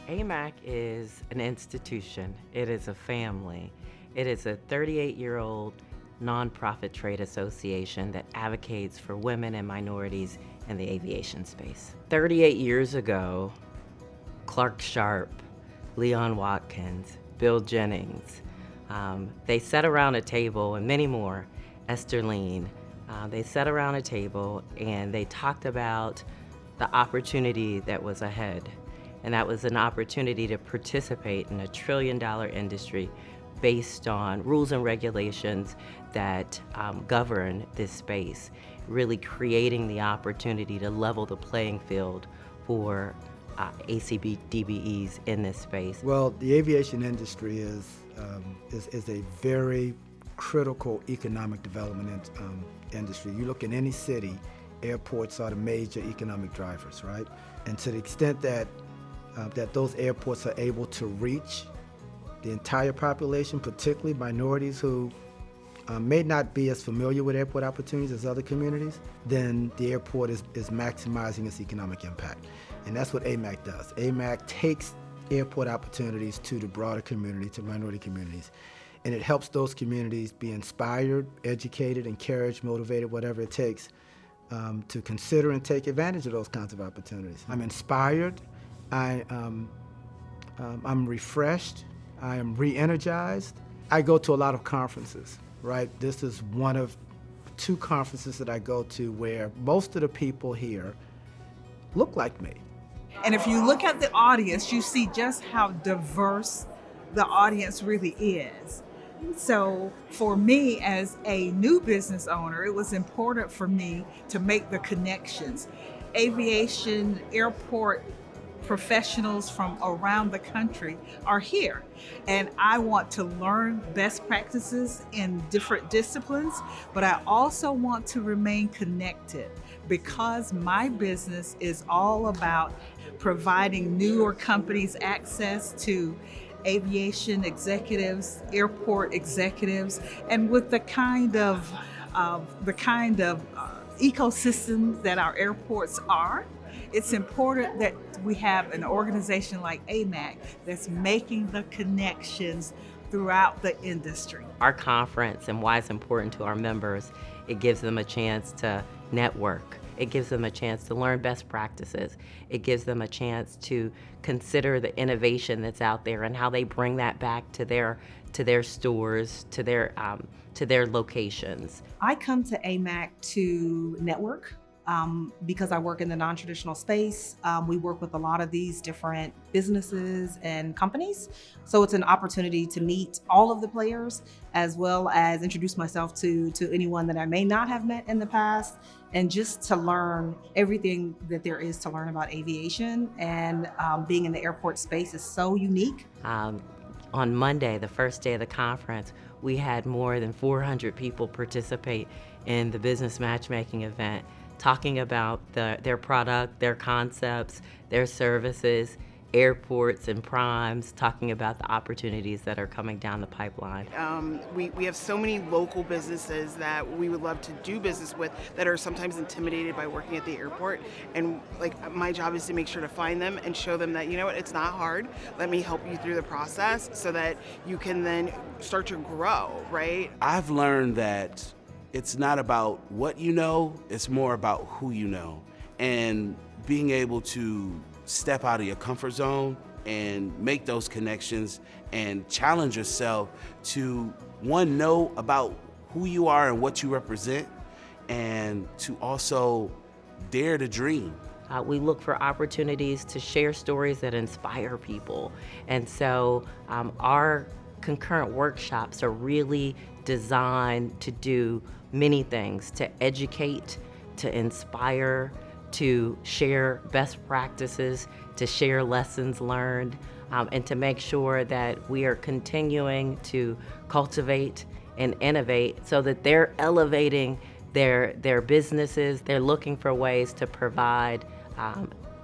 Amac is an institution. It is a family. It is a 38-year-old nonprofit trade association that advocates for women and minorities in the aviation space. 38 years ago, Clark Sharp, Leon Watkins, Bill Jennings, they sat around a table, and many more, Esther Lean, they sat around a table and they talked about the opportunity that was ahead. And that was an opportunity to participate in a $1 trillion industry based on rules and regulations that govern this space, really creating the opportunity to level the playing field for ACB DBEs in this space. Well, the aviation industry is a very critical economic development industry. You look in any city, airports are the major economic drivers, right? And to the extent that those airports are able to reach the entire population, particularly minorities who may not be as familiar with airport opportunities as other communities, then the airport is maximizing its economic impact. And that's what AMAC does. AMAC takes airport opportunities to the broader community, to minority communities, and it helps those communities be inspired, educated, encouraged, motivated, whatever it takes to consider and take advantage of those kinds of opportunities. I'm inspired, I'm refreshed, I am re-energized. I go to a lot of conferences, right? This is one of 2 conferences that I go to where most of the people here look like me. And if you look at the audience, you see just how diverse the audience really is. So for me as a new business owner, it was important for me to make the connections. Aviation, airport professionals from around the country are here. And I want to learn best practices in different disciplines, but I also want to remain connected because my business is all about providing newer companies access to aviation executives, airport executives, and with the kind of ecosystem that our airports are. It's important that we have an organization like AMAC that's making the connections throughout the industry. Our conference and why it's important to our members, it gives them a chance to network. It gives them a chance to learn best practices. It gives them a chance to consider the innovation that's out there and how they bring that back to their stores, to their locations. I come to AMAC to network. Because I work in the non-traditional space, we work with a lot of these different businesses and companies. So it's an opportunity to meet all of the players, as well as introduce myself to anyone that I may not have met in the past, and just to learn everything that there is to learn about aviation. And being in the airport space is so unique. On Monday, the first day of the conference, we had more than 400 people participate in the business matchmaking event, talking about their product, their concepts, their services, airports and primes, talking about the opportunities that are coming down the pipeline. We have so many local businesses that we would love to do business with that are sometimes intimidated by working at the airport. And my job is to make sure to find them and show them that, you know what, it's not hard. Let me help you through the process so that you can then start to grow, right? I've learned that it's not about what you know, it's more about who you know. And being able to step out of your comfort zone and make those connections and challenge yourself to, one, know about who you are and what you represent, and to also dare to dream. We look for opportunities to share stories that inspire people. And so our concurrent workshops are really designed to do many things: to educate, to inspire, to share best practices, to share lessons learned, and to make sure that we are continuing to cultivate and innovate so that they're elevating their businesses. They're looking for ways to provide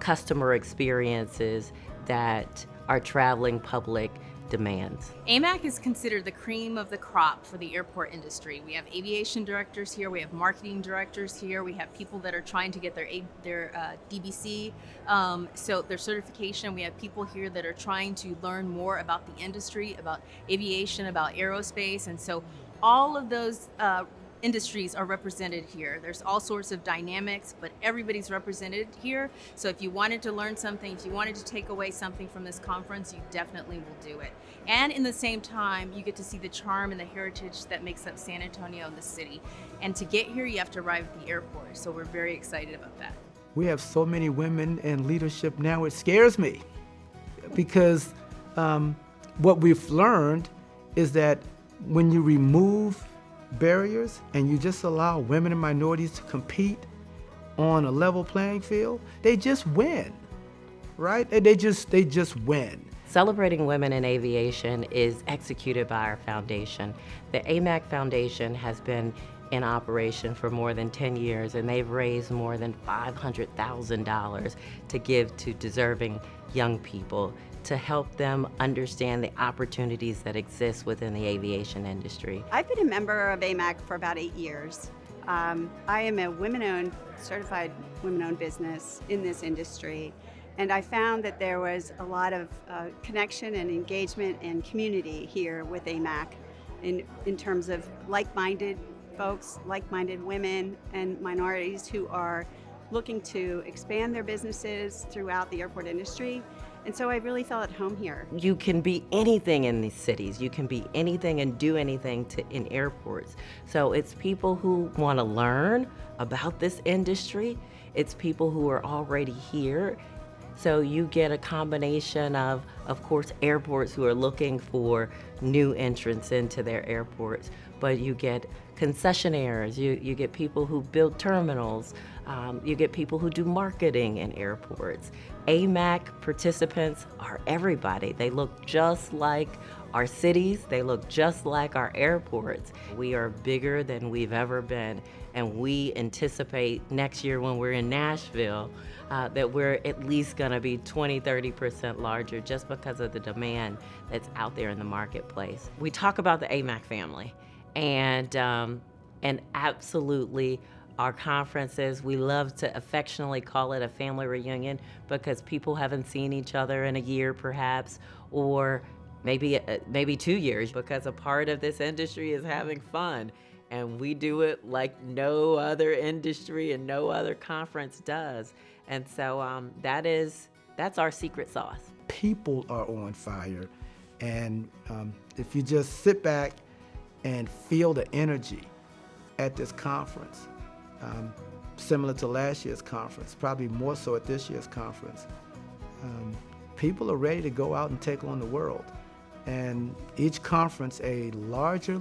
customer experiences that our traveling public demands. Amac is considered the cream of the crop for the airport industry. We have aviation directors here, we have marketing directors here, we have people that are trying to get their DBC, so their certification. We have people here that are trying to learn more about the industry, about aviation, about aerospace, and so all of those industries are represented here. There's all sorts of dynamics, but everybody's represented here. So if you wanted to learn something, if you wanted to take away something from this conference, you definitely will do it. And in the same time, you get to see the charm and the heritage that makes up San Antonio and the city. And to get here, you have to arrive at the airport. So we're very excited about that. We have so many women in leadership now, it scares me. Because what we've learned is that when you remove barriers and you just allow women and minorities to compete on a level playing field, they just win, right? They just win. Celebrating Women in Aviation is executed by our foundation. The AMAC Foundation has been in operation for more than 10 years, and they've raised more than $500,000 to give to deserving young people to help them understand the opportunities that exist within the aviation industry. I've been a member of AMAC for about 8 years. I am a certified women-owned business in this industry, and I found that there was a lot of connection and engagement and community here with AMAC in terms of like-minded folks, like-minded women and minorities who are looking to expand their businesses throughout the airport industry. And so I really felt at home here. You can be anything in these cities. You can be anything and do anything in airports. So it's people who want to learn about this industry. It's people who are already here. So you get a combination of course, airports who are looking for new entrants into their airports, but you get concessionaires, you get people who build terminals, you get people who do marketing in airports. AMAC participants are everybody. They look just like our cities, they look just like our airports. We are bigger than we've ever been, and we anticipate next year when we're in Nashville that we're at least gonna be 20–30% larger just because of the demand that's out there in the marketplace. We talk about the AMAC family, and absolutely our conferences, we love to affectionately call it a family reunion because people haven't seen each other in a year perhaps, or maybe 2 years, because a part of this industry is having fun. And we do it like no other industry and no other conference does. And so that's our secret sauce. People are on fire. And if you just sit back and feel the energy at this conference, similar to last year's conference, probably more so at this year's conference, people are ready to go out and take on the world. And each conference, a larger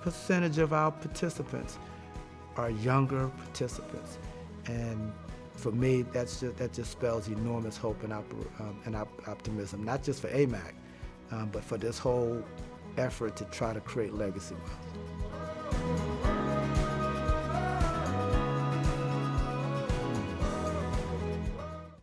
percentage of our participants are younger participants. And for me, that just spells enormous hope and optimism, not just for AMAC, but for this whole effort to try to create legacy wealth.